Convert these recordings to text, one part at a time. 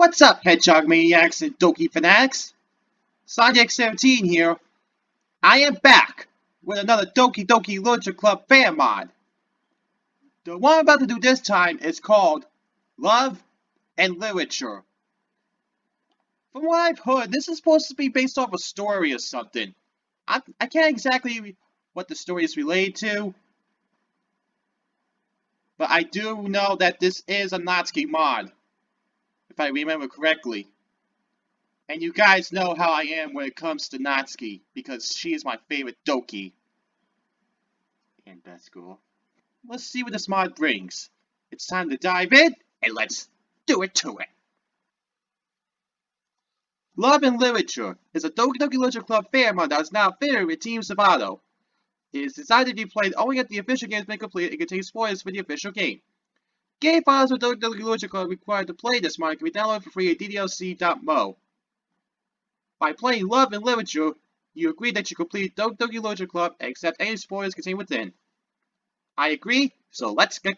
What's up, Hedgehog Maniacs and Doki Fanatics? Sonic17 here. I am back with another Doki Doki Literature Club fan mod. The one I'm about to do this time is called Love and Literature. From what I've heard, this is supposed to be based off a story or something. I can't exactly what the story is related to, but I do know that this is a Natsuki mod, if I remember correctly. And you guys know how I am when it comes to Natsuki, because she is my favorite Doki. And that's cool. Let's see what this mod brings. It's time to dive in, and let's do it to it. Love and Literature is a Doki Doki Literature Club fan mod that is now affiliated with Team Salvato. It is designed to be played only after the official game has been completed and contains spoilers for the official game. Game files for Doki Doki Literature Club required to play this mod can be downloaded for free at DDLC.mo. By playing Love and Literature, you agree that you complete Doki Doki Literature Club and accept any spoilers contained within. I agree, so let's go.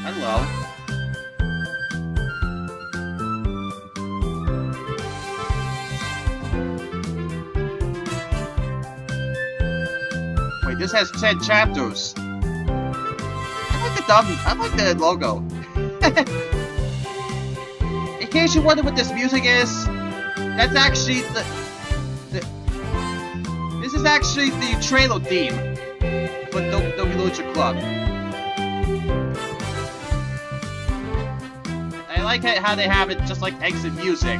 Hello. Wait, this has 10 chapters. I like the logo. In case you wonder what this music is, that's actually this is actually the trailer theme for Doki Doki Literature Club. I like how they have it just like exit music.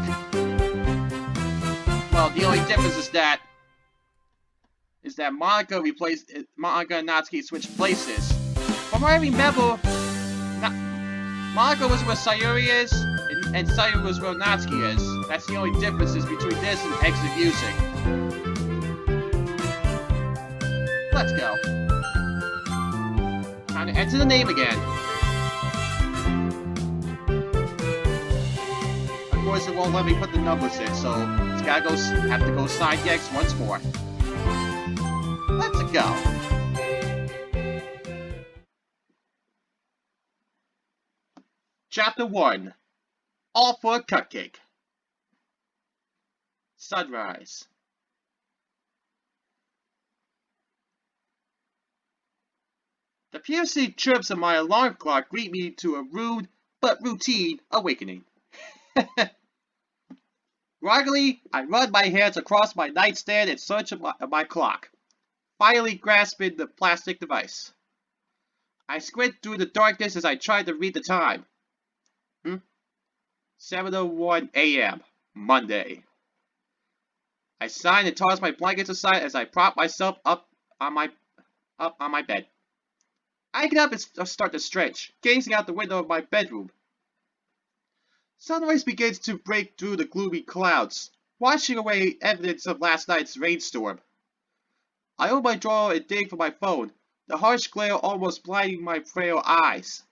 Well, the only difference is that Monica and Natsuki switched places. From what I remember, Monica was where Sayori is, and Sayori was where Natsuki is. That's the only differences between this and exit music. Let's go. Time to enter the name again. Of course, it won't let me put the numbers in, so it's have to go side X once more. Let's go. Chapter 1. All for a Cupcake. Sunrise. The piercing chirps of my alarm clock greet me to a rude but routine awakening. Groggily, I run my hands across my nightstand in search of my clock, finally grasping the plastic device. I squint through the darkness as I try to read the time. 7:01 a.m. Monday. I sigh and toss my blankets aside as I prop myself up on my bed. I get up and start to stretch, gazing out the window of my bedroom. Sunrise begins to break through the gloomy clouds, washing away evidence of last night's rainstorm. I open my drawer and dig for my phone, the harsh glare almost blinding my frail eyes.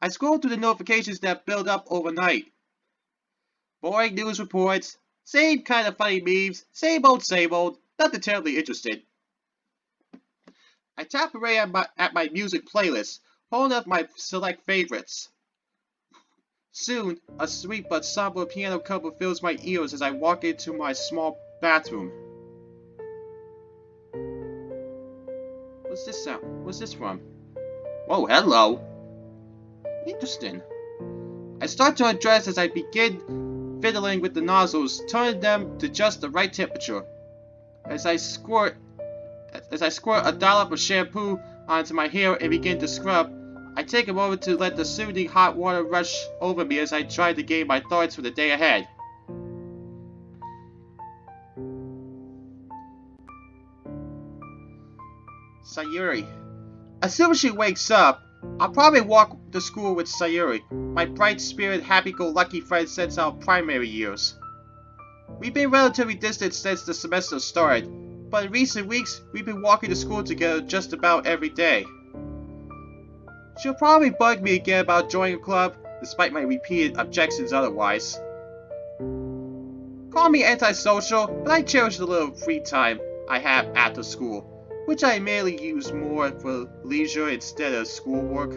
I scroll through the notifications that build up overnight. Boring news reports, same kind of funny memes, same old, nothing terribly interesting. I tap away at my music playlist, pulling up my select favorites. Soon, a sweet but somber piano cover fills my ears as I walk into my small bathroom. What's this sound? What's this from? Whoa, hello. Interesting. I start to undress as I begin fiddling with the nozzles, turning them to just the right temperature. As I squirt a dollop of shampoo onto my hair and begin to scrub, I take a moment to let the soothing hot water rush over me as I try to gain my thoughts for the day ahead. Sayori. As soon as she wakes up, I'll probably walk to school with Sayori, my bright-spirited, happy-go-lucky friend since our primary years. We've been relatively distant since the semester started, but in recent weeks, we've been walking to school together just about every day. She'll probably bug me again about joining a club, despite my repeated objections otherwise. Call me antisocial, but I cherish the little free time I have after school, which I mainly use more for leisure instead of schoolwork.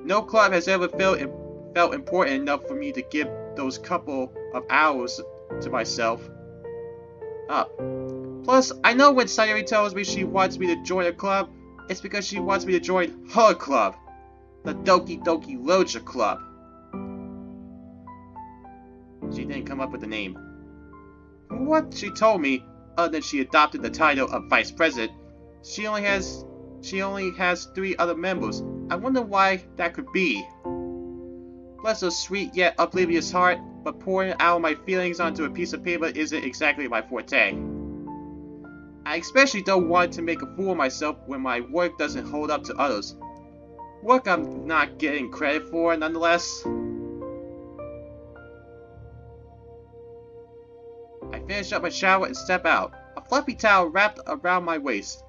No club has ever felt important enough for me to give those couple of hours to myself. Plus, I know when Sayori tells me she wants me to join a club, it's because she wants me to join her club, the Doki Doki Loja Club. She didn't come up with a name. From what she told me, other than she adopted the title of Vice President, she only has 3 other members. I wonder why that could be. Bless her sweet yet oblivious heart, but pouring out my feelings onto a piece of paper isn't exactly my forte. I especially don't want to make a fool of myself when my work doesn't hold up to others. Work I'm not getting credit for, nonetheless. I finish up my shower and step out, a fluffy towel wrapped around my waist.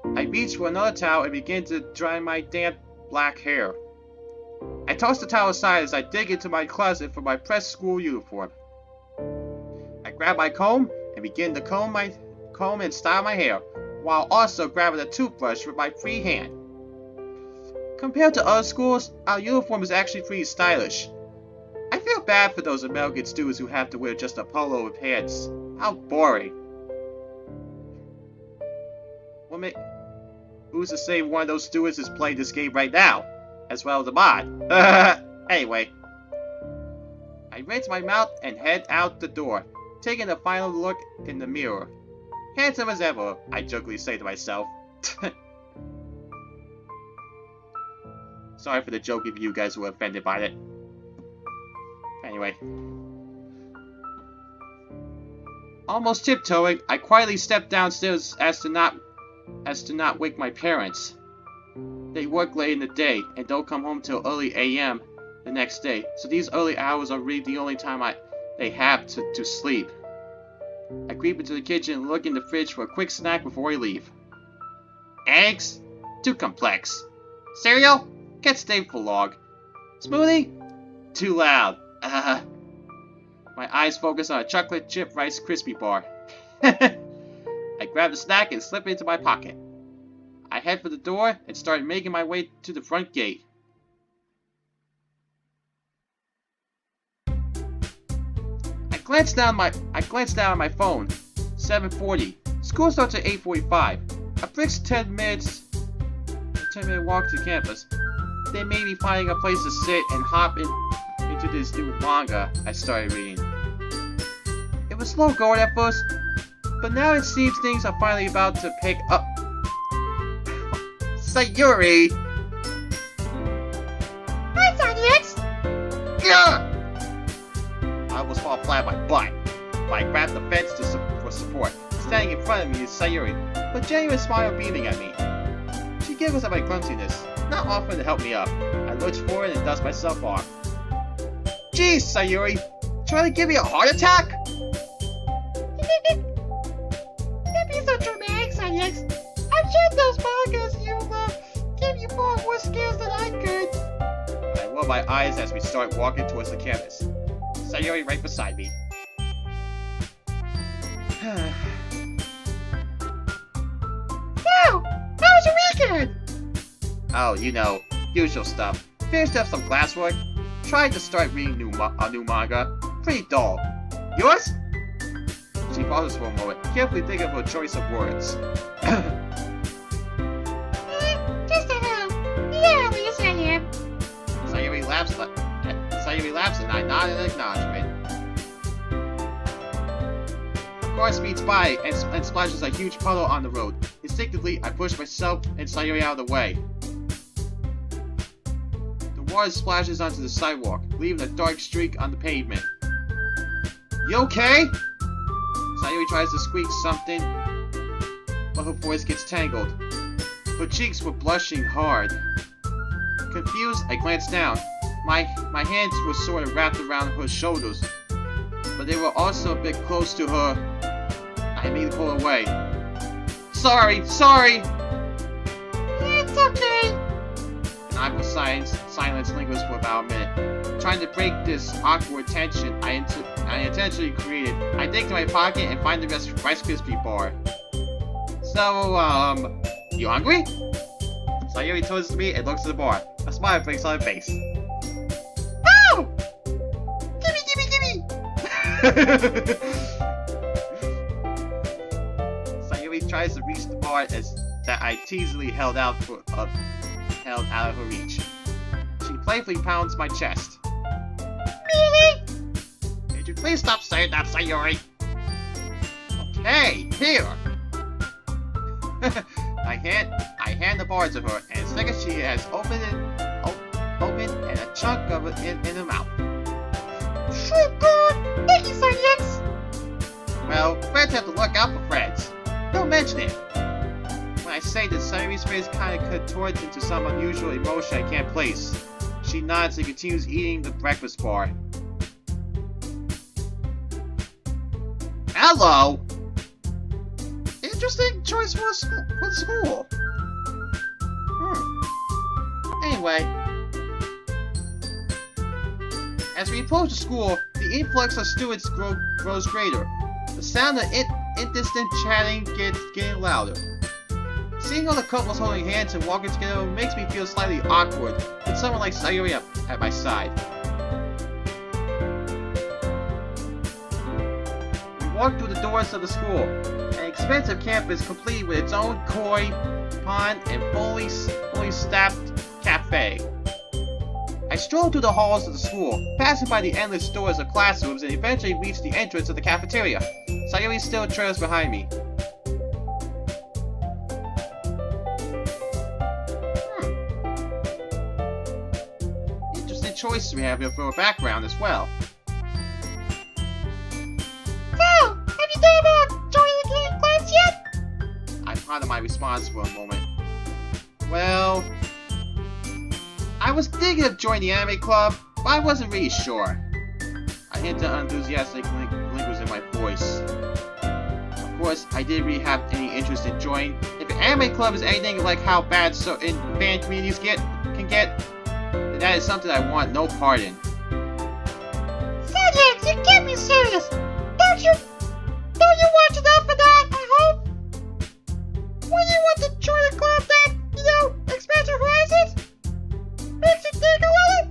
I reach for another towel and begin to dry my damp black hair. I toss the towel aside as I dig into my closet for my pressed school uniform. I grab my comb and begin to comb and style my hair, while also grabbing a toothbrush with my free hand. Compared to other schools, our uniform is actually pretty stylish. I feel bad for those American students who have to wear just a polo with pants. How boring. Who's to say one of those students is playing this game right now, as well as a mod? Anyway. I rinse my mouth and head out the door, taking a final look in the mirror. Handsome as ever, I jokingly say to myself. Sorry for the joke if you guys were offended by it. Anyway. Almost tiptoeing, I quietly step downstairs as to not wake my parents. They work late in the day and don't come home till early AM the next day, so these early hours are really the only time they have to sleep. I creep into the kitchen and look in the fridge for a quick snack before I leave. Eggs? Too complex. Cereal? Can't stay for long. Smoothie? Too loud. My eyes focus on a chocolate chip Rice Krispie bar. I grab the snack and slip it into my pocket. I head for the door and start making my way to the front gate. I glance down at my phone. 7:40. School starts at 8:45. A brisk 10-minute walk to campus. They may be finding a place to sit and hop into this new manga I started reading. It was slow going at first, but now it seems things are finally about to pick up. Sayori! Hi, Sonics! Gah! I almost fall flat on my butt, but I grabbed the fence for support. Standing in front of me is Sayori, with a genuine smile beaming at me. She giggles at my clumsiness, not offering to help me up. I lurch forward and dust myself off. Jeez, Sayori! Trying to give me a heart attack? Don't be so dramatic, Sonics. I'm sure those mangas you love give you far more skills than I could. I roll my eyes as we start walking towards the campus. Sayori right beside me. So, how was your weekend? Oh, you know, usual stuff. Finished up some classwork. Tried to start reading a new manga. Pretty dull. Yours? She pauses for a moment, carefully thinking of her choice of words. Just a little. Yeah, at least I am. Sayori laughs and I nod in acknowledgement. A car speeds by and splashes a huge puddle on the road. Instinctively, I push myself and Sayori out of the way. The water splashes onto the sidewalk, leaving a dark streak on the pavement. You okay? Sayori tries to squeak something, but her voice gets tangled. Her cheeks were blushing hard. Confused, I glanced down. My hands were sort of wrapped around her shoulders, but they were also a bit close to her. I immediately pulled away. Sorry! It's okay. awkward silence lingers for about a minute. Trying to break this awkward tension I intentionally created, I dig to my pocket and find the Rice Krispie bar. So, you hungry? Sayori turns to me and looks at the bar. A smile breaks on her face. Oh! Gimme! Sayori tries to reach the bar that I teasingly held out of her reach. She playfully pounds my chest. Really? Could you please stop saying that, Sayori? Okay, here. I hand the bar to her, and the second she has opened and a chunk of it in her mouth. Sugar! Thank you, Sayori. Well, friends have to look out for friends. Don't mention it. When I say that, Sayori's face kind of contorts into some unusual emotion I can't place. She nods and continues eating the breakfast bar. Hello! Interesting choice for the school. Anyway, as we approach the school, the influx of students grows greater. The sound of indistant chatting gets getting louder. Seeing all the couples holding hands and walking together makes me feel slightly awkward with someone like Sayori at my side. We walk through the doors of the school, an expensive campus complete with its own koi, pond, and fully staffed cafe. I stroll through the halls of the school, passing by the endless doors of classrooms and eventually reach the entrance of the cafeteria. Sayori still trails behind me. Interesting choices we have here for a background as well. So, have you thought about joining the game class yet? I ponder my response for a moment. Well, I was thinking of joining the anime club, but I wasn't really sure. A hint of enthusiastic lingers in my voice. Of course, I didn't really have any interest in joining. If the anime club is anything like how bad certain fan communities can get, then that is something I want no part in. Sayori, you can't be serious. Don't you watch enough for that, I hope? When you want to join a club that, expands your horizons? Makes you think a little?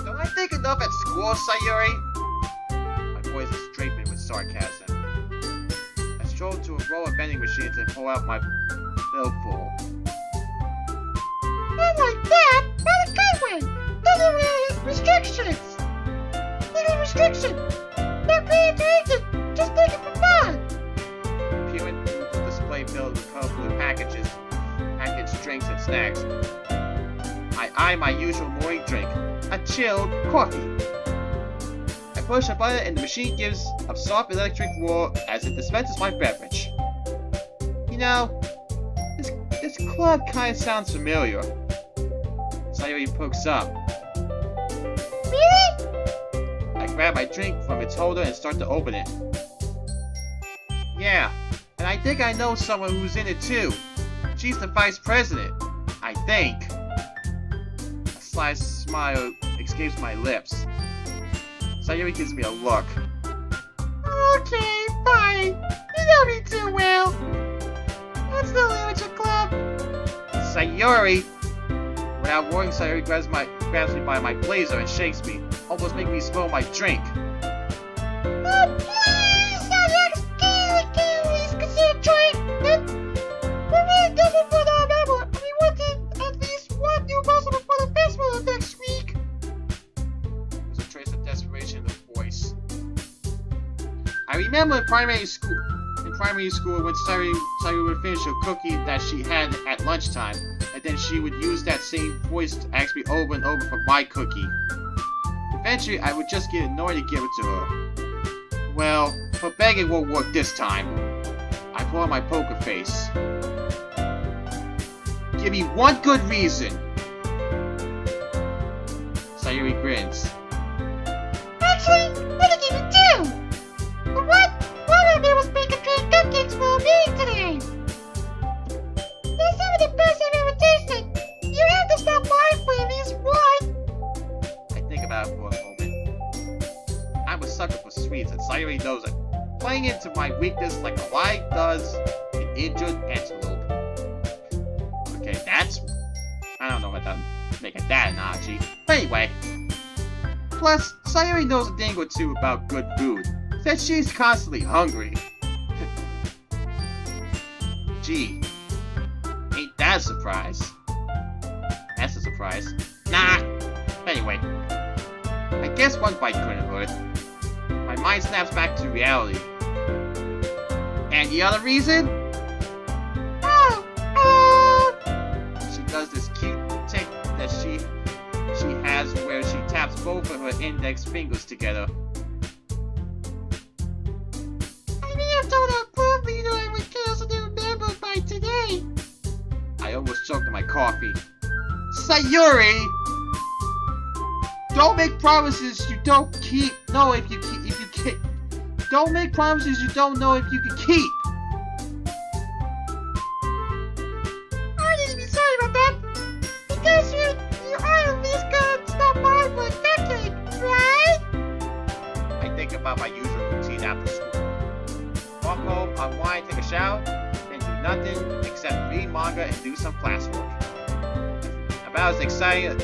Don't I think enough at school, Sayori? My voice is draping with sarcasm. I stroll to a row of vending machines and pull out my billful. Not like that, not a good way. Doesn't really have restrictions. Legal restriction. Not paying for anything, just taking for fun. Peering through the display filled with colorful packaged drinks and snacks. I eye my usual morning drink, a chilled coffee. I push a button and the machine gives a soft electric roar as it dispenses my beverage. You know, this club kind of sounds familiar. Sayori pokes up. Really? I grab my drink from its holder and start to open it. Yeah, and I think I know someone who's in it too. She's the vice president, I think. A sly smile escapes my lips. Sayori gives me a look. Okay, fine. You know me too well. What's the literature club? Sayori! Without warning, Sayori grabs me by my blazer and shakes me, almost making me spill my drink. Oh, please! Can you please consider trying it? We're really desperate for the member. We wanted at least one new muscle before the festival next week. There's a trace of desperation in the voice. I remember in primary school when Sayori would finish a cookie that she had at lunchtime, and then she would use that same voice to ask me over and over for my cookie. Eventually, I would just get annoyed to give it to her. Well, her begging won't work this time. I pull out my poker face. Give me one good reason. Sayori grins. Actually, let me give you two. For one, one of them was making cake cupcakes for me today. They're some of the best I've ever tasted. playing into my weakness like a lion does an injured antelope. Okay, that's... I don't know what I'm making that analogy. But anyway. Plus, Sayori knows a thing or two about good food. Said she's constantly hungry. Gee. Ain't that a surprise? That's a surprise. Nah. Anyway. I guess one bite couldn't hurt. My mind snaps back to reality. And the other reason? She does this cute trick that she has where she taps both of her index fingers together. I may have told our club leader I would cancel a new member by today. I almost choked on my coffee. Sayori! Don't make promises you don't know if you keep. Don't make promises you don't know if you can keep. I need to be sorry about that. Because you are at least gonna stop by for a cupcake, right? I think about my usual routine after school. Walk home, unwind, take a shower, then do nothing except read manga and do some classwork. About as exciting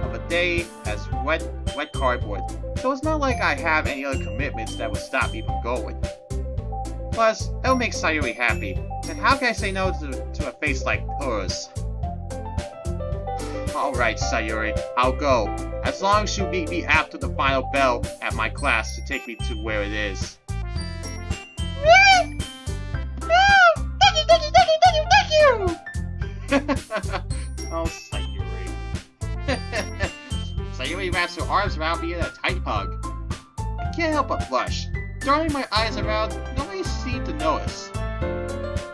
of a day as wet cardboard, so it's not like I have any other commitments that would stop me from going. Plus, it'll make Sayori happy, and how can I say no to a face like hers? Alright, Sayori, I'll go, as long as you meet me after the final bell at my class to take me to where it is. Really? Oh, thank you! Oh, Sayori. Sayori wraps her arms around me in a tight hug. I can't help but blush. Darting my eyes around, nobody seemed to notice.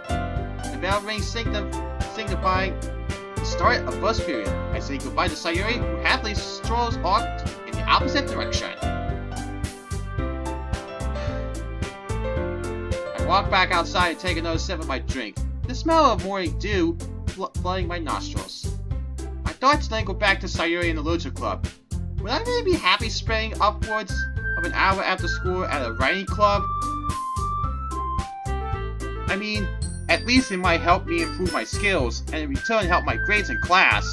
The bell rings signifying the start of bus period. I say goodbye to Sayori, who happily strolls off in the opposite direction. I walk back outside and take another sip of my drink. The smell of morning dew flooding my nostrils. My thoughts then go back to Sayori and the Lucha Club. Would I really be happy spending upwards of an hour after school at a writing club? I mean, at least it might help me improve my skills, and in return help my grades in class.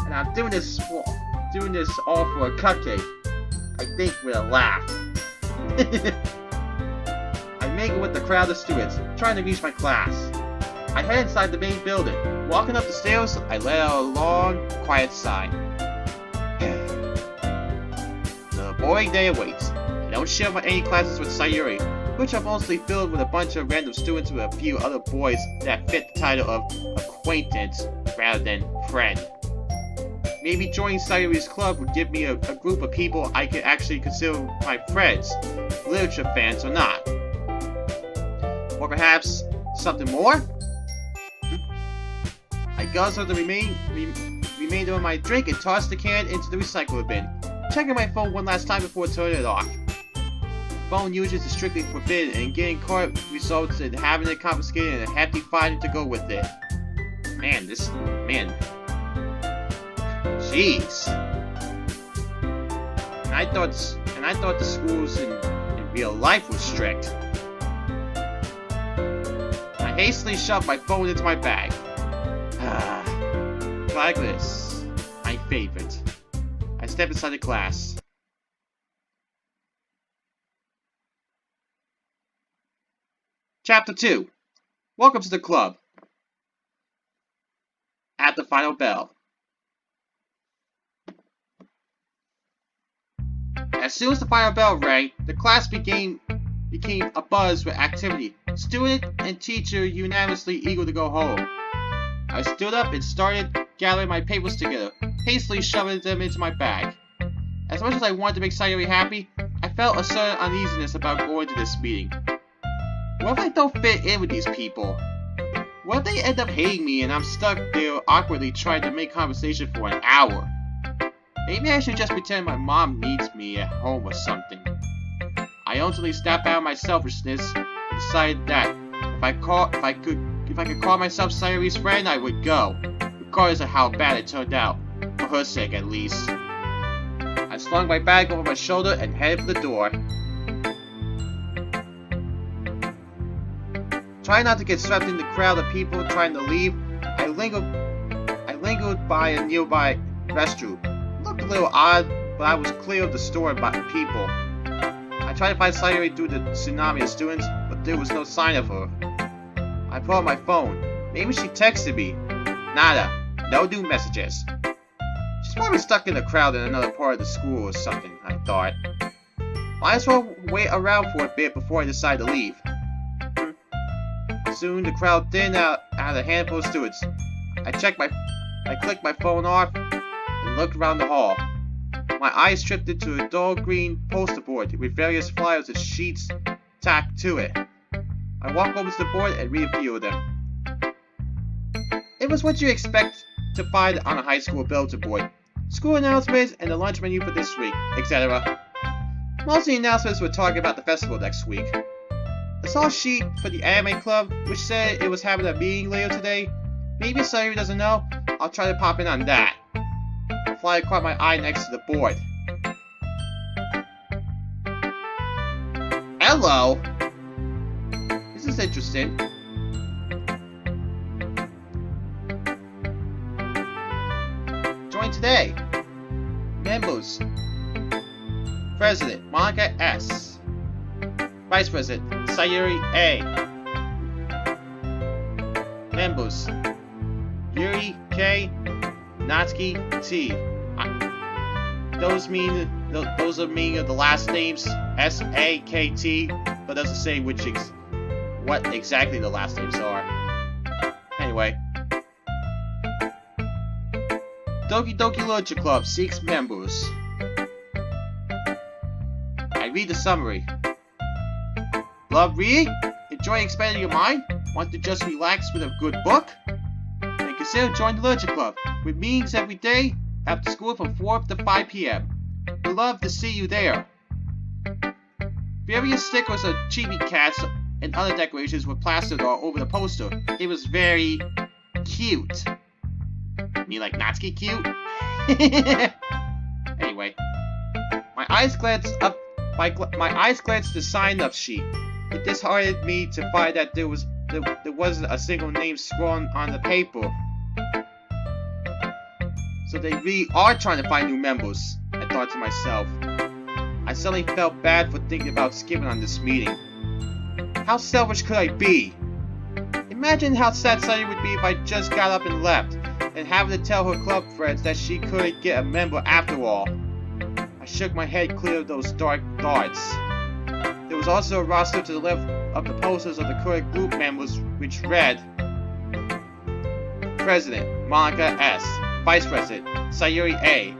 And I'm doing this all for a cupcake. I think with a laugh. I mingle with the crowd of students, trying to reach my class. I head inside the main building. Walking up the stairs, I let out a long, quiet sigh. The boring day awaits. I don't share any classes with Sayori, which are mostly filled with a bunch of random students with a few other boys that fit the title of acquaintance rather than friend. Maybe joining Sayori's club would give me a group of people I could actually consider my friends, literature fans or not. Or perhaps something more? I guzzle the remainder of my drink and toss the can into the recycler bin, checking my phone one last time before turning it off. Phone usage is strictly forbidden, and getting caught results in having it confiscated and a hefty fine to go with it. Man. Jeez. And I thought the schools in real life were strict. I hastily shoved my phone into my bag. Like this. My favorite. I step inside the class. Chapter 2. Welcome to the club. At the final bell. As soon as the final bell rang, the class became abuzz with activity. Student and teacher unanimously eager to go home. I stood up and started gathering my papers together, hastily shoving them into my bag. As much as I wanted to make Sayori happy, I felt a certain uneasiness about going to this meeting. What if I don't fit in with these people? What if they end up hating me and I'm stuck there awkwardly trying to make conversation for an hour? Maybe I should just pretend my mom needs me at home or something. I ultimately snapped out of my selfishness and decided that if I could call myself Sayori's friend, I would go, regardless of how bad it turned out, for her sake at least. I slung my bag over my shoulder and headed for the door. Trying not to get swept in the crowd of people trying to leave, I lingered by a nearby restroom. It looked a little odd, but I was clear of the store by people. I tried to find Sayori through the tsunami of students, but there was no sign of her. I pulled out my phone. Maybe she texted me. Nada. No new messages. She's probably stuck in the crowd in another part of the school or something, I thought. Might as well wait around for a bit before I decide to leave. Soon the crowd thinned out a handful of students. I clicked my phone off and looked around the hall. My eyes drifted to a dull green poster board with various flyers and sheets tacked to it. I walked over to the board and read a few of them. It was what you expect to find on a high school bulletin board. School announcements and the lunch menu for this week, etc. Most of the announcements were talking about the festival next week. I saw a sheet for the anime club which said it was having a meeting later today. Maybe Sayori doesn't know. I'll try to pop in on that. A flyer caught my eye next to the board. Hello! This is interesting. Join today. Members. President Monica S. Vice President Sayori A. Members Yuri K. Natsuki T. Those are meaning of the last names S-A-K-T, but doesn't say what exactly the last names are. Anyway. Doki Doki Literature Club seeks members. I read the summary. Love reading? Enjoy expanding your mind? Want to just relax with a good book? Then consider joining the Literature Club, with meetings every day after school from 4 to 5 p.m. We'd love to see you there. Various stickers of chibi cats and other decorations were plastered all over the poster. It was very cute. Me like Natsuki cute? Anyway, my eyes glanced to the sign-up sheet. It disheartened me to find that there wasn't a single name scrawled on the paper. So they really are trying to find new members, I thought to myself. I suddenly felt bad for thinking about skipping on this meeting. How selfish could I be? Imagine how sad Sayori would be if I just got up and left, and having to tell her club friends that she couldn't get a member after all. I shook my head clear of those dark thoughts. There was also a roster to the left of the posters of the current group members which read: President Monica S. Vice President Sayori A.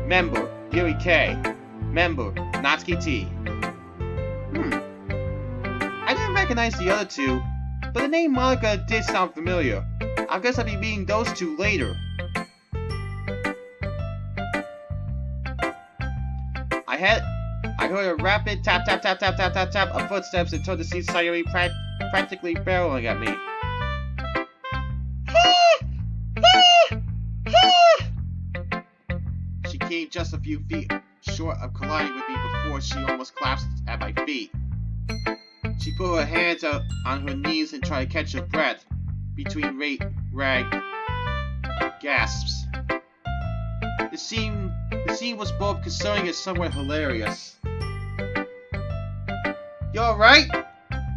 Member Yuri K. Member Natsuki T. I didn't recognize the other two, but the name Monica did sound familiar. I guess I'll be meeting those two later. I heard a rapid tap tap tap tap tap tap tap of footsteps and turned to see Sayori practically barreling at me. She came just a few feet short of colliding with me before she almost collapsed at my feet. She put her hands out on her knees and tried to catch her breath between rag gasps. The scene was both concerning and somewhat hilarious. You alright?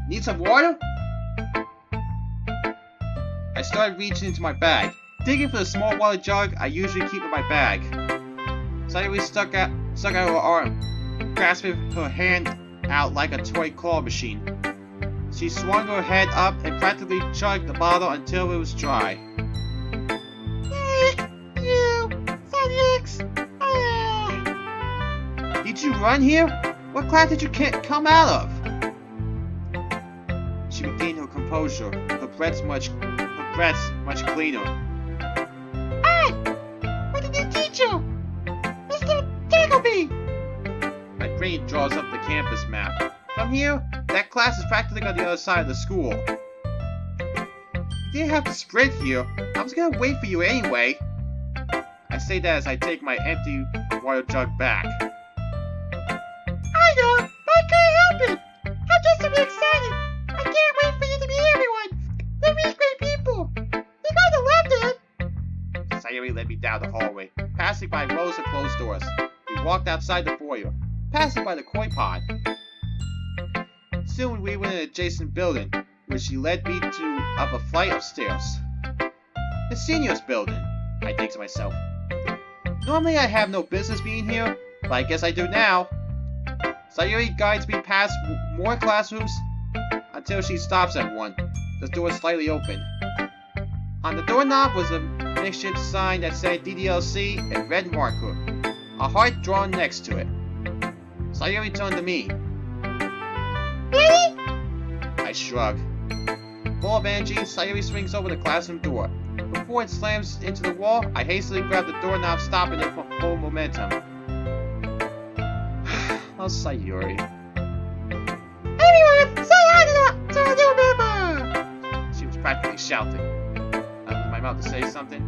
Need some water? I started reaching into my bag, digging for the small water jug I usually keep in my bag. Sayori stuck out her arm, grasping her hand out like a toy claw machine. She swung her head up and practically chugged the bottle until it was dry. Did you run here? What class did you come out of? She regained her composure, her breath much cleaner. Hey! What did you teach you? Mr. Tagleby! My brain draws up the campus map. From here, that class is practically on the other side of the school. You didn't have to sprint here. I was gonna wait for you anyway. I say that as I take my empty water jug back. I know, but I can't help it. I'm just so excited. I can't wait for you to meet everyone. led me down the hallway, passing by rows of closed doors. We walked outside the foyer, passing by the koi pond. Soon we were in an adjacent building, which she led me to up a flight of stairs. The seniors building, I think to myself. Normally I have no business being here, but I guess I do now. Sayori guides me past more classrooms until she stops at one, the door slightly open. On the doorknob was a makeshift sign that said DDLC in red marker, a heart drawn next to it. Sayori turned to me. Ready? I shrug. Full of energy, Sayori swings over the classroom door. Before it slams into the wall, I hastily grab the doorknob, stopping it from full momentum. Oh, Sayori. Everyone, say hi to our new member! She was practically shouting. I opened my mouth to say something,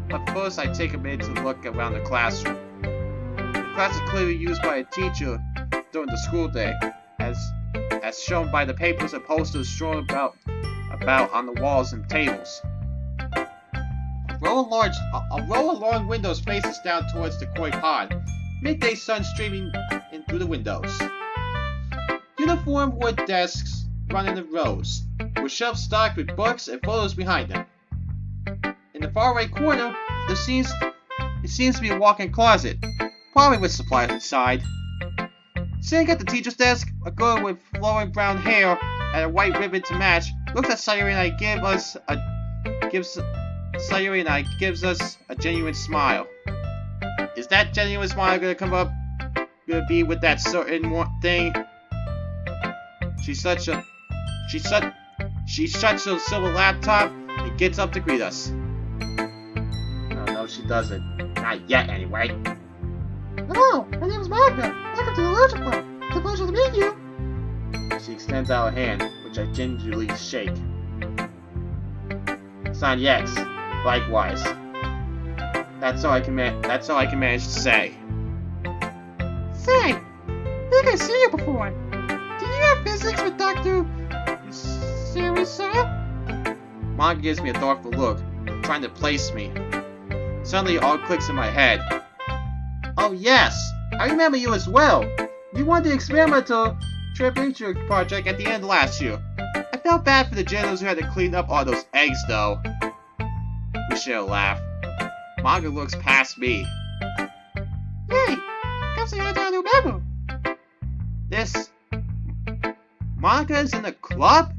but first I take a minute to look around the classroom. The class is clearly used by a teacher during the school day, as shown by the papers and posters strewn about on the walls and tables. A row of long windows faces down towards the koi pond, midday sun streaming in through the windows. Uniform wood desks run in rows, with shelves stocked with books and photos behind them. In the far right corner, it seems to be a walk-in closet, probably with supplies inside. Sitting at the teacher's desk, a girl with flowing brown hair and a white ribbon to match looks at Sayori and gives us a genuine smile. Is that genuine smile gonna be with that certain thing? She shuts her silver laptop and gets up to greet us. Oh no, she doesn't. Not yet, anyway. Hello, my name is Magda. Welcome to the Leisure Club. It's a pleasure to meet you. She extends out a hand, which I gingerly shake. Sign yes. Likewise. That's all I can manage to say. Say, I think I've seen you before. Do you have physics with Dr. Sarisa? Mom gives me a thoughtful look, trying to place me. Suddenly it all clicks in my head. Oh yes, I remember you as well. You won the experimental temperature project at the end of last year. I felt bad for the janitors who had to clean up all those eggs though. We share a laugh. Manga looks past me. Hey, come say hi to our new member. This... Monica's in the club?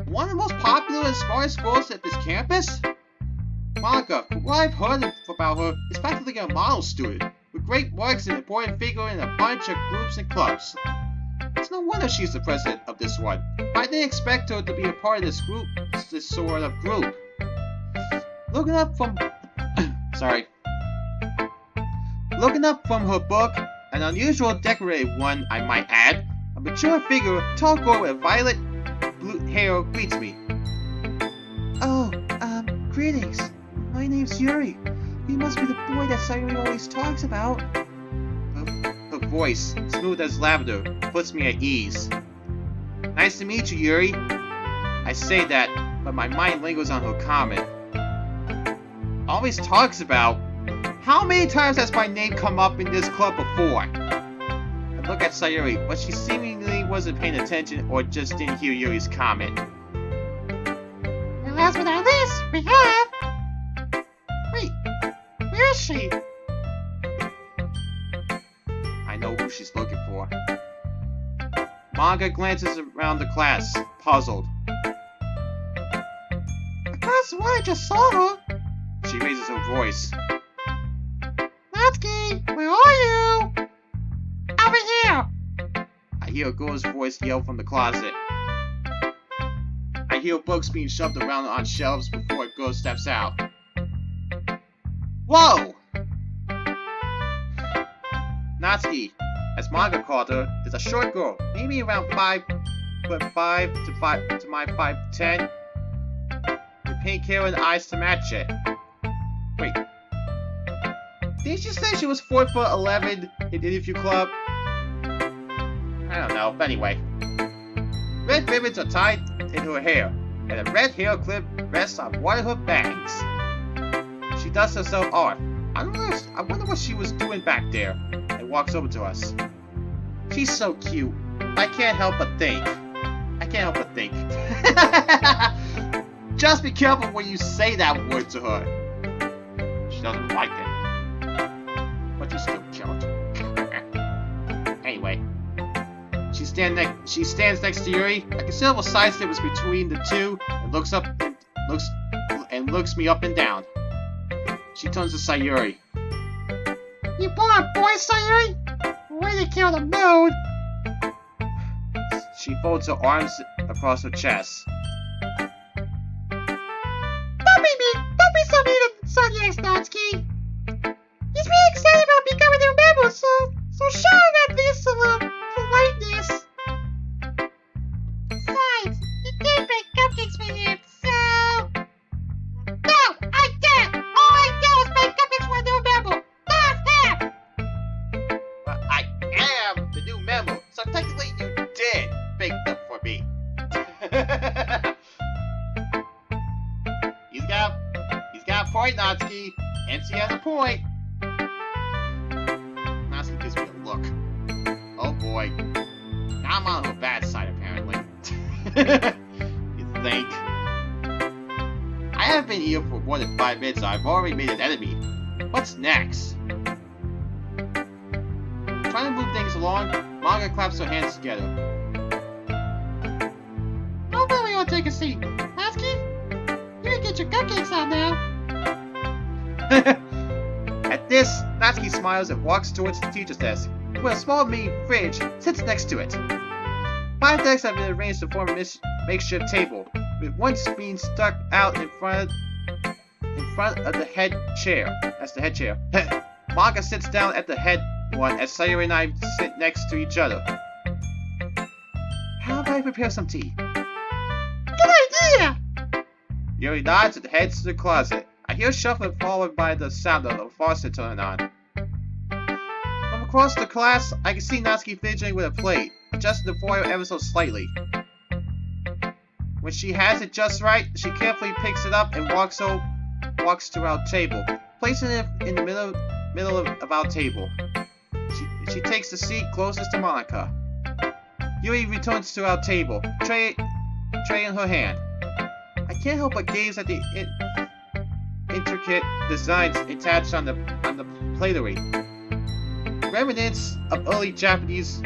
One of the most popular and smartest girls at this campus? Monica, from what I've heard about her, is practically a model student, with great marks and an important figure in a bunch of groups and clubs. It's no wonder she's the president of this one. I didn't expect her to be a part of this sort of group. Looking up from her book, an unusual decorated one, I might add, a mature figure, tall girl with violet blue hair greets me. Oh, greetings. My name's Yuri. You must be the boy that Sayori always talks about. Her voice, smooth as lavender, puts me at ease. Nice to meet you, Yuri. I say that, but my mind lingers on her comment. Always talks about. How many times has my name come up in this club before? I look at Sayori, but she seemingly wasn't paying attention or just didn't hear Yuri's comment. And last but not least, we have... Wait, where is she? I know who she's looking for. Manga glances around the class, puzzled. I can't swear I just saw her. She raises her voice. Natsuki, where are you? Over here! I hear a girl's voice yell from the closet. I hear books being shoved around on shelves before a girl steps out. Whoa! Natsuki, as Manga called her, is a short girl, maybe around 5'5" to my 5'10", with pink hair and eyes to match it. Wait, didn't she say she was 4'11" in the interview club? I don't know, but anyway. Red ribbons are tied in her hair, and a red hair clip rests on one of her bangs. dusts herself off. I wonder what she was doing back there, and walks over to us. She's so cute. I can't help but think. Just be careful when you say that word to her. She doesn't like it. But you're still cute. Anyway. She stands next to Yuri. A considerable size difference between the two, and looks me up and down. She turns to Sayori. You born boy, Sayori? Way to kill the mood. She folds her arms across her chest. Don't be so mean to Tsundere, Natsuki. He's really excited about becoming a member, so show him at least a little politeness. Besides, you can't bake cupcakes for him, so... No, I can't! All I do is make cupcakes for a new member, not him! But I am the new member, so technically you did bake them for me. He's got a point, Natsuki. MC has a point. Natsuki gives me a look. Oh boy. Now I'm on her bad side, apparently. You think? I haven't been here for more than 5 minutes, so I've already made an enemy. What's next? Trying to move things along, Manga claps her hands together. I'll really want to take a seat. Natsuki, you can get your cupcakes out now. At this, Natsuki smiles and walks towards the teacher's desk, where a small mini fridge sits next to it. 5 desks have been arranged to form a makeshift table, with one being stuck out in front of the head chair. That's the head chair. Manga sits down at the head one as Sayori and I sit next to each other. How about I prepare some tea? Good idea! Yuri nods and heads to the closet. I hear shuffling followed by the sound of the faucet turning on. From across the class, I can see Natsuki fidgeting with a plate, adjusting the foil ever so slightly. When she has it just right, she carefully picks it up and walks to our table, placing it in the middle of our table. She takes the seat closest to Monica. Yuri returns to our table, tray in her hand. I can't help but gaze at the intricate designs attached on the platery. Remnants of early Japanese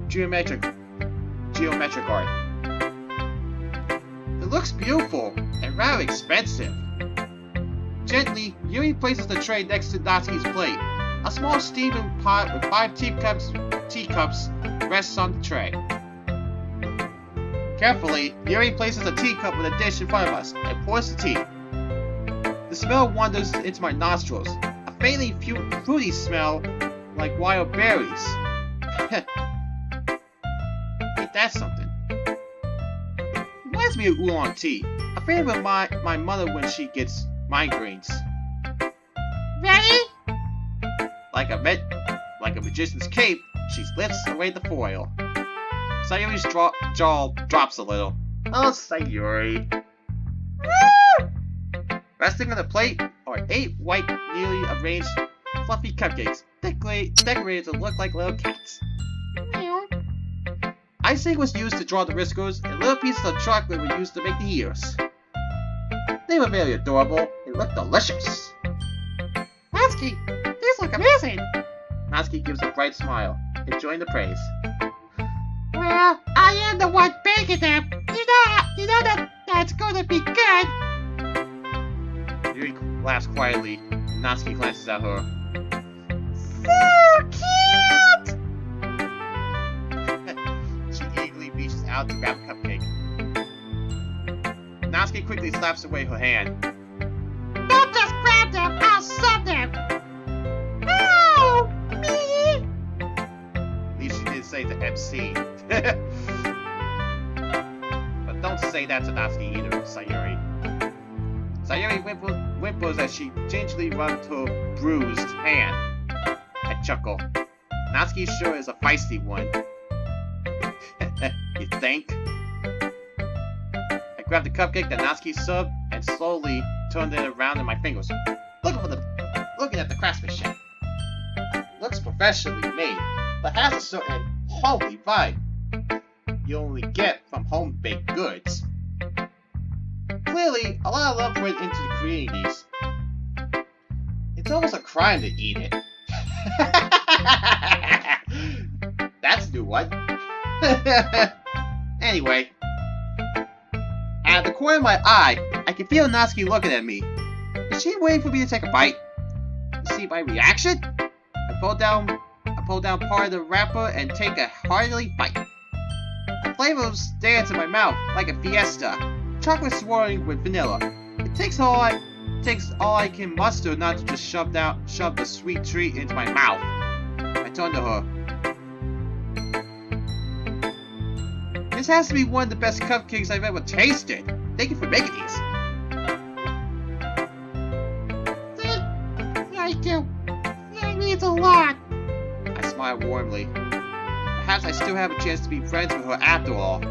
geometric art. It looks beautiful and rather expensive. Gently, Yuri places the tray next to Natsuki's plate. A small steaming pot with 5 teacups rests on the tray. Carefully, Yuri places a teacup with a dish in front of us and pours the tea. The smell wanders into my nostrils, a faintly fruity smell like wild berries. Ain't that something? Reminds me of oolong tea, a favorite of my mother when she gets migraines. Ready? Like a magician's cape, she lifts away the foil. Sayori's jaw drops a little. Oh, Sayori. Woo! Resting on the plate are 8 white, neatly arranged, fluffy cupcakes, decorated to look like little cats. Meow. Icing was used to draw the whiskers, and little pieces of chocolate were used to make the ears. They were very adorable and looked delicious. Natsuki, these look amazing. Natsuki gives a bright smile, enjoying the praise. Well, I am the one baking them. You know that's gonna be good. Yuri laughs quietly, and Natsuki glances at her. So cute! She eagerly reaches out to grab a cupcake. Natsuki quickly slaps away her hand. Don't just grab them, I'll sub them. Oh, me! At least she did say the MC. But don't say that to Natsuki either, Sayori. Sayori whimpers as she gingerly rubs her bruised hand. I chuckle. Natsuki sure is a feisty one. You think? I grab the cupcake that Natsuki served and slowly turned it around in my fingers, looking for looking at the craftsmanship. It looks professionally made, but has a certain homely vibe you only get from home-baked goods. Clearly, a lot of love went into creating these. It's almost a crime to eat it. That's a new one. Anyway, out of the corner of my eye, I can feel Natsuki looking at me. Is she waiting for me to take a bite? To see my reaction? I pull down part of the wrapper and take a hearty bite. The flavor stands in my mouth like a fiesta, chocolate swirling with vanilla. It takes all I can muster not to just shove the sweet treat into my mouth. I turn to her. This has to be one of the best cupcakes I've ever tasted. Thank you for making these. Thank you. That means a lot. I smile warmly. Perhaps I still have a chance to be friends with her after all.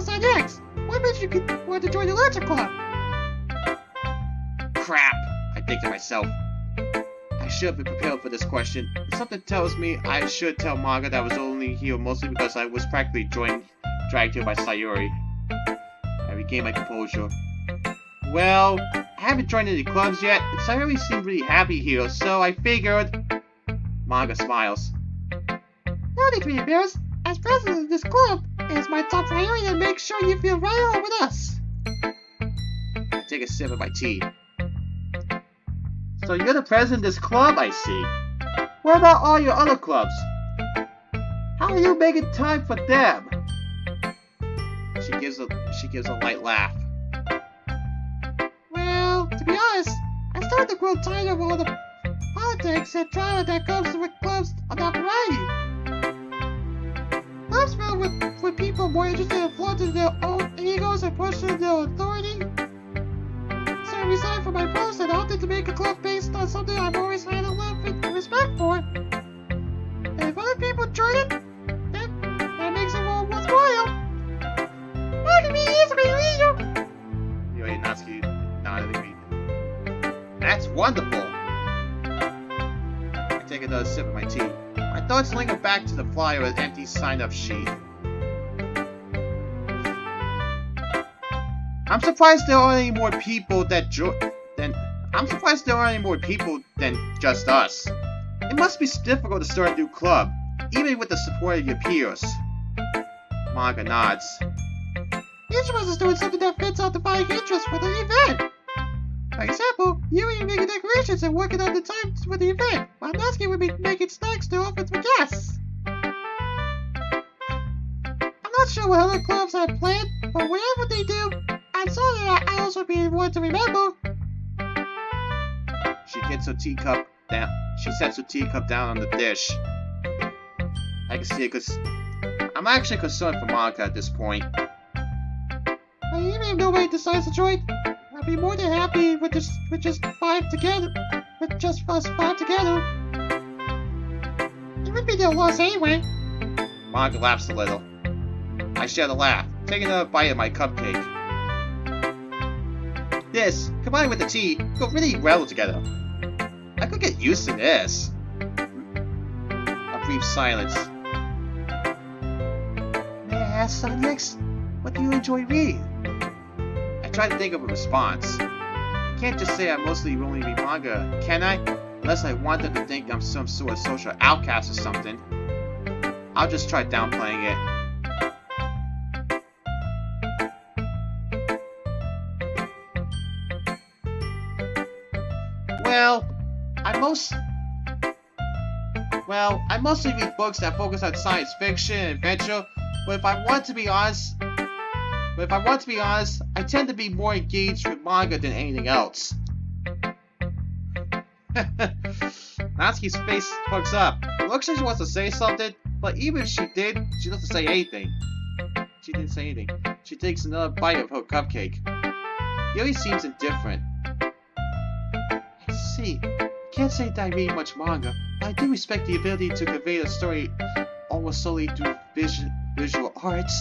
So next, what made you want to join the Letter Club? Crap, I think to myself. I should have been prepared for this question. Something tells me I should tell Manga that I was only here mostly because I was practically dragged here by Sayori. I regained my composure. Well, I haven't joined any clubs yet, and Sayori seemed really happy here, so I figured... Manga smiles. No need to be embarrassed. As president of this club, it is my top priority to make sure you feel right on with us. I take a sip of my tea. So you're the president of this club, I see. What about all your other clubs? How are you making time for them? She gives a light laugh. Well, to be honest, I started to grow tired of all the politics and drama that comes with clubs of that variety. Clubs filled with people more interested in flaunting their own egos and pushing their authority. So I resigned from my post and opted to make a club based on something I've always had a love and respect for. And if other people join it, that makes it all worthwhile. That can be easily leisure. Anyway, Natsuki nodded at me. That's wonderful! I take another sip of my tea. My thoughts linger back to the flyer with an empty sign-up sheet. I'm surprised there aren't any more people than just us. It must be difficult to start a new club, even with the support of your peers. Manga nods. Each of us is doing something that fits our defining interests for the event. For example, you would be making decorations and working on the times for the event, while Natsuki would be making snacks to offer to guests. I'm not sure what other clubs have planned, but whatever they do, I'm sorry that I also be one to remember. She gets her teacup down. She sets her teacup down on the dish. I can see it because I'm actually concerned for Manga at this point. But even if nobody decides to join, I'd be more than happy with just five together. With just us five together. It would be their loss anyway. Manga laughs a little. I share the laugh, taking another bite of my cupcake. This, combined with the tea, go really well together. I could get used to this. A brief silence. May I ask something next? What do you enjoy reading? I try to think of a response. I can't just say I mostly only read manga, can I? Unless I want them to think I'm some sort of social outcast or something. I'll just try downplaying it. I mostly read books that focus on science fiction and adventure, but if I want to be honest, I tend to be more engaged with manga than anything else. Natsuki's face perks up. It looks like she wants to say something, but even if she did, she doesn't say anything. She didn't say anything. She takes another bite of her cupcake. Yuri seems indifferent. I see. Can't say that I read much manga, but I do respect the ability to convey a story almost solely through visual arts.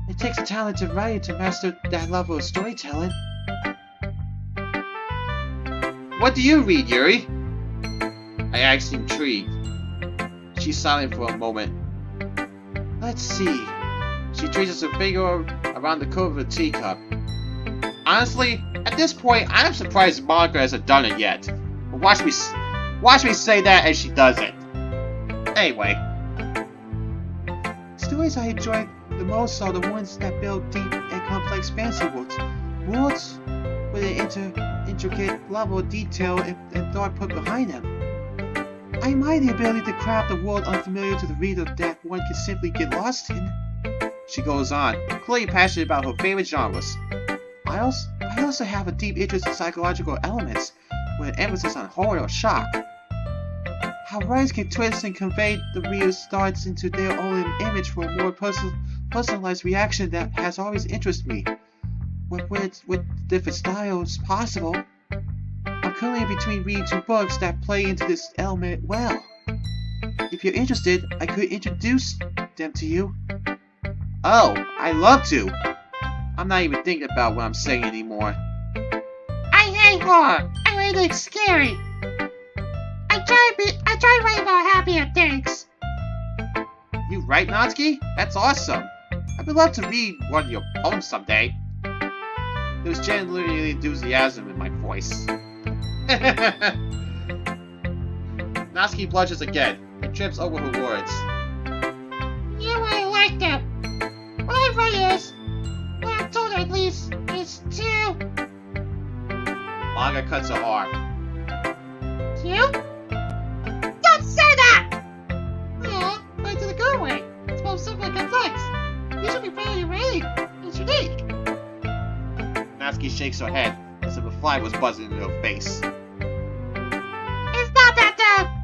It takes a talented writer to master that level of storytelling. What do you read, Yuri? I asked, intrigued. She's silent for a moment. Let's see. She traces her finger around the curve of a teacup. Honestly, at this point, I'm surprised Monica hasn't done it yet. But watch me say that as she does it. Anyway. Stories I enjoy the most are the ones that build deep and complex fantasy worlds. Worlds with an intricate level of detail and thought put behind them. I admire the ability to craft a world unfamiliar to the reader that one can simply get lost in. She goes on, clearly passionate about her favorite genres. I also have a deep interest in psychological elements, with an emphasis on horror or shock. How writers can twist and convey the reader's thoughts into their own image for a more personalized reaction that has always interested me. With different styles possible, I'm currently in between reading 2 books that play into this element well. If you're interested, I could introduce them to you. Oh, I'd love to. I'm not even thinking about what I'm saying anymore. I hate horror. I read it's scary. I try writing about happier things. You write, Natsuki? That's awesome. I would love to read one of your poems someday. There was genuine enthusiasm in my voice. Natsuki blushes again and trips over her words. You might like them. What I write is, what I'm told at least, is to... Manga cuts her off. You? Don't say that! Yeah, right to the good way. It's both simple and complex. You should be proud of your writing. It's unique. Natsuki shakes her head as if a fly was buzzing in her face. It's not that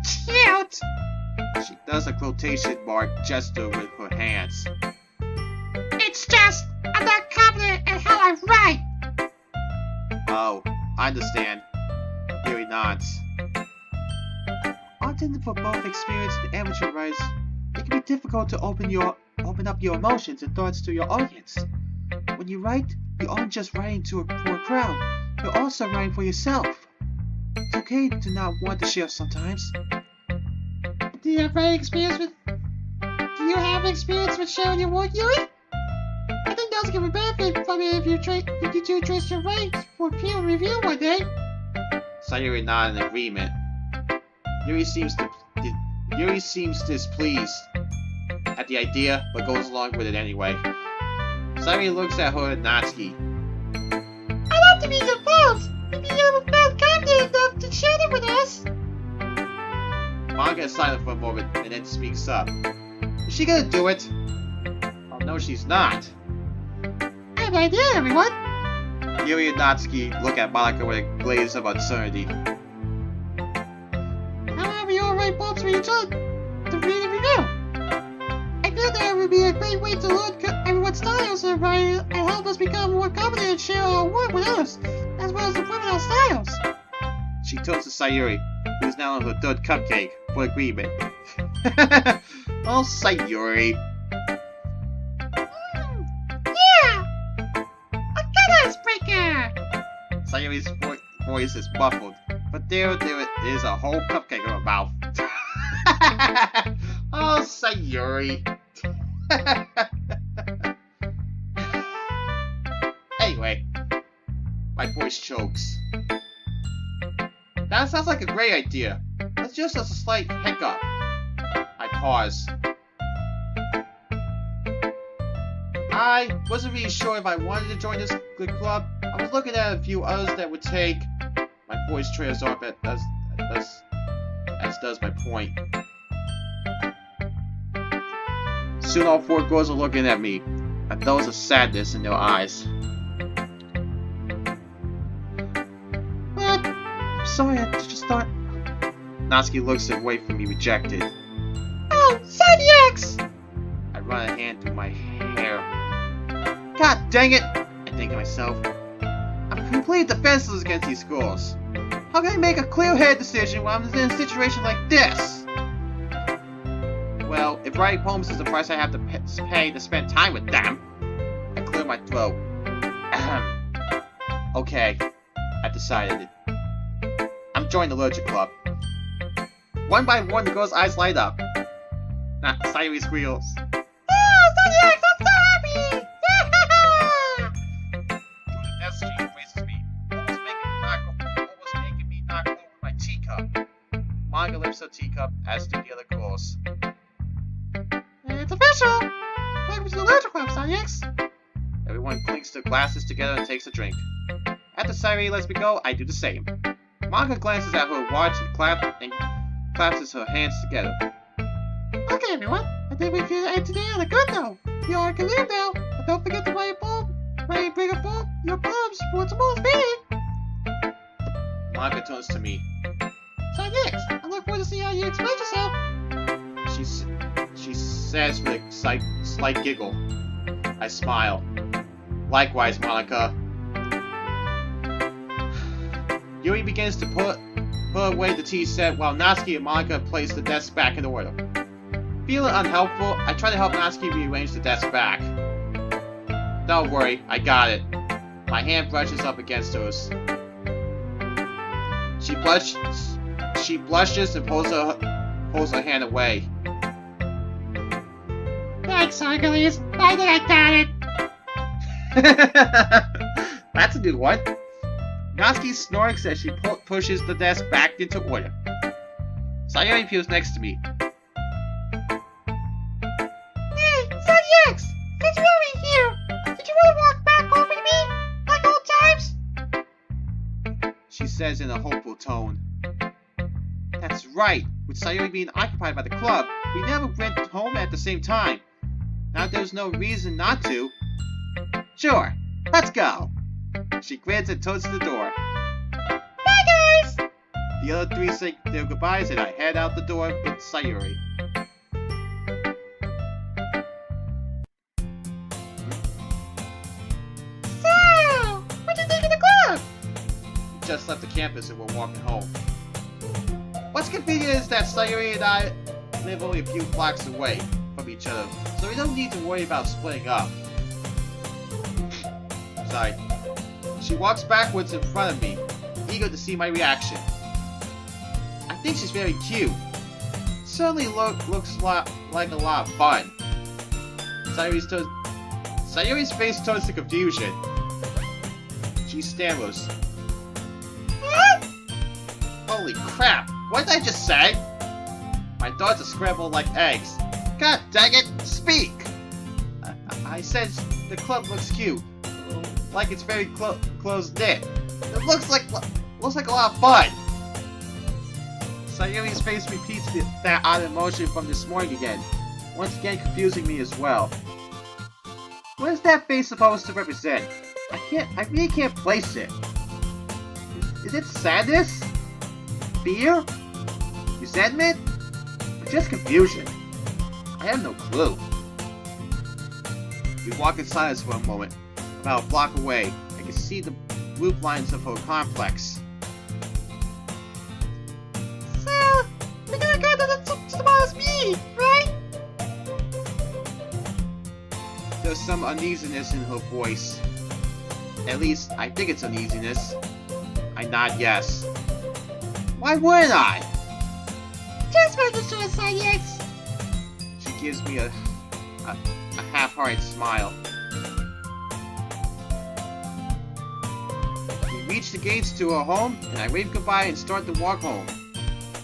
cute! She does a quotation mark gesture with her hands. It's just, I'm not confident in how I write. Oh, I understand. Yuri nods. Often for both experienced and amateur writers, it can be difficult to open up your emotions and thoughts to your audience. When you write, you aren't just writing for a crowd, you're also writing for yourself. It's okay to not want to share sometimes. Do you have experience with sharing your work, Yuri? I think those can benefit from it if you do trace your writing for peer review one day. Sayori nodded in agreement. Yuri seems displeased at the idea, but goes along with it anyway. Sayori looks at her and Natsuki. I'd love to read your poems if you ever felt confident enough to share them with us. Manga is silent for a moment and then speaks up. Is she gonna do it? Oh no, she's not. I have an idea, everyone. Yuri and Natsuki look at Monica with a glaze of uncertainty. How about we all write poems for each other to read and review? I feel that it would be a great way to learn everyone's styles of writing and help us become more confident and share our work with others, as well as improving our styles. She turns to Sayori, who is now on her 3rd cupcake, for agreement. Oh, Sayori. Yeah! A good icebreaker! Sayori's voice is muffled, but there is a whole cupcake in her mouth. Oh, Sayori. Anyway, my voice chokes. That sounds like a great idea. That's just a slight hiccup. I pause. I wasn't really sure if I wanted to join this good club. I was looking at a few others that would take. My voice trails off as does my point. Soon all 4 girls are looking at me, and there was a sadness in their eyes. But, I'm sorry, I just thought... Natsuki looks away from me, rejected. oh, Zodiacs! I run a hand through my hair. God dang it! I think to myself. I'm completely defenseless against these girls. How can I make a clear-headed decision when I'm in a situation like this? Well, if writing poems is the price I have to pay to spend time with them, I clear my throat. Ahem. Okay, I've decided. I'm join the Literature Club. One by one, the girl's eyes light up. Sayori squeals. Oh, Sunny, I'm so happy! Through the desk, she embraces me, almost making me knock over my teacup. Monica lifts her teacup, as do the other girls. It's official! Welcome to the Literature Club, Sunny. Everyone clinks their glasses together and takes a drink. After Sayori lets me go, I do the same. Monica glances at her watch and claps her hands together. Okay, everyone. I think we can end today on a good note. You all can leave now, but don't forget to bring your poems for tomorrow's meeting. Monica turns to me. So next, I look forward to see how you explain yourself. She says with a slight giggle. I smile. Likewise, Monica. Yuri begins to put away the tea set while Natsuki and Monica place the desk back in order. Feeling unhelpful, I try to help Natsuki rearrange the desk back. Don't worry, I got it. My hand brushes up against hers. She blushes and pulls her hand away. Thanks, Hercules. I think I got it. That's a good one. Natsuki snorks as she pushes the desk back into order. Sayori peels next to me. Hey, Sunny X! Since you're already here, did you want to walk back home with me? Like old times? She says in a hopeful tone. That's right. With Sayori being occupied by the club, we never went home at the same time. Now there's no reason not to. Sure, let's go. She grins and turns to the door. Bye, guys! The other three say their goodbyes and I head out the door with Sayori. So, what do you think of the club? We just left the campus and we're walking home. What's convenient is that Sayori and I live only a few blocks away from each other, so we don't need to worry about splitting up. Sorry. She walks backwards in front of me, eager to see my reaction. I think she's very cute. Certainly looks like a lot of fun. Sayori's face turns to confusion. She stammers. What? Holy crap! What did I just say? My thoughts are scrambled like eggs. God dang it! Speak! I said the club looks cute. Like it's very close-knit. It looks like a lot of fun. Sayori's face repeats that odd emotion from this morning again, once again confusing me as well. What is that face supposed to represent? I really can't place it. Is it sadness? Fear? Resentment? Or just confusion? I have no clue. We walk in silence for a moment. About a block away, I can see the roof lines of her complex. So, we're gonna go to tomorrow's meeting, right? There's some uneasiness in her voice. At least, I think it's uneasiness. I nod yes. Why wouldn't I? Just making sure, Sunny X. She gives me a half-hearted smile. We reach the gates to her home, and I wave goodbye and start to walk home.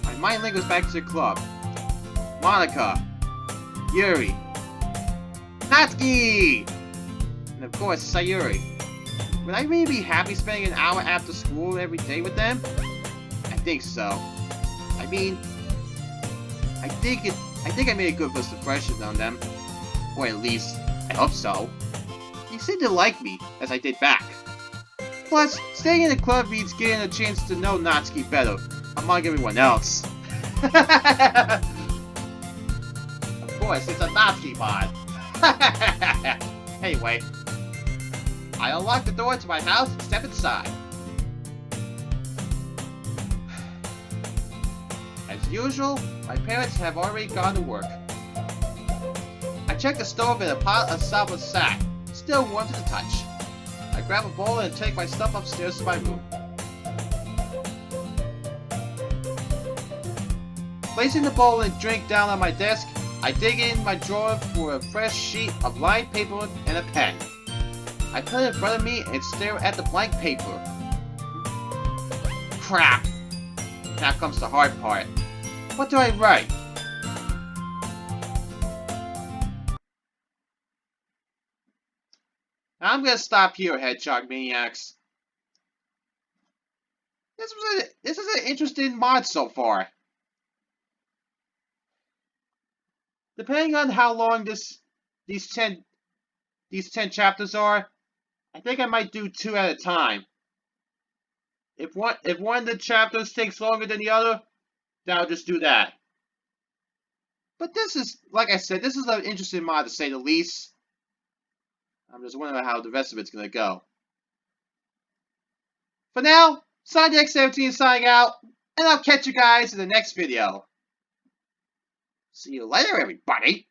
My mind lingers back to the club. Monica, Yuri, Natsuki, and of course Sayori. Would I really be happy spending an hour after school every day with them? I think so. I mean, I think I made a good first impression on them. Or at least, I hope so. They seem to like me, as I did back. Plus, staying in the club means getting a chance to know Natsuki better, among everyone else. Of course, it's a Natsuki mod. Anyway, I unlock the door to my house and step inside. As usual, my parents have already gone to work. I check the stove and a pot of salad sack, still warm to the touch. I grab a bowl and take my stuff upstairs to my room. Placing the bowl and drink down on my desk, I dig in my drawer for a fresh sheet of lined paper and a pen. I put it in front of me and stare at the blank paper. Crap! Now comes the hard part. What do I write? I'm gonna stop here, Hedgehog Maniacs. This is an interesting mod so far. Depending on how long these 10 chapters are, I think I might do 2 at a time. If one of the chapters takes longer than the other, then I'll just do that. But this is, like I said, this is an interesting mod to say the least. I'm just wondering how the rest of it's gonna go. For now, SciDeck17 signing out, and I'll catch you guys in the next video. See you later, everybody!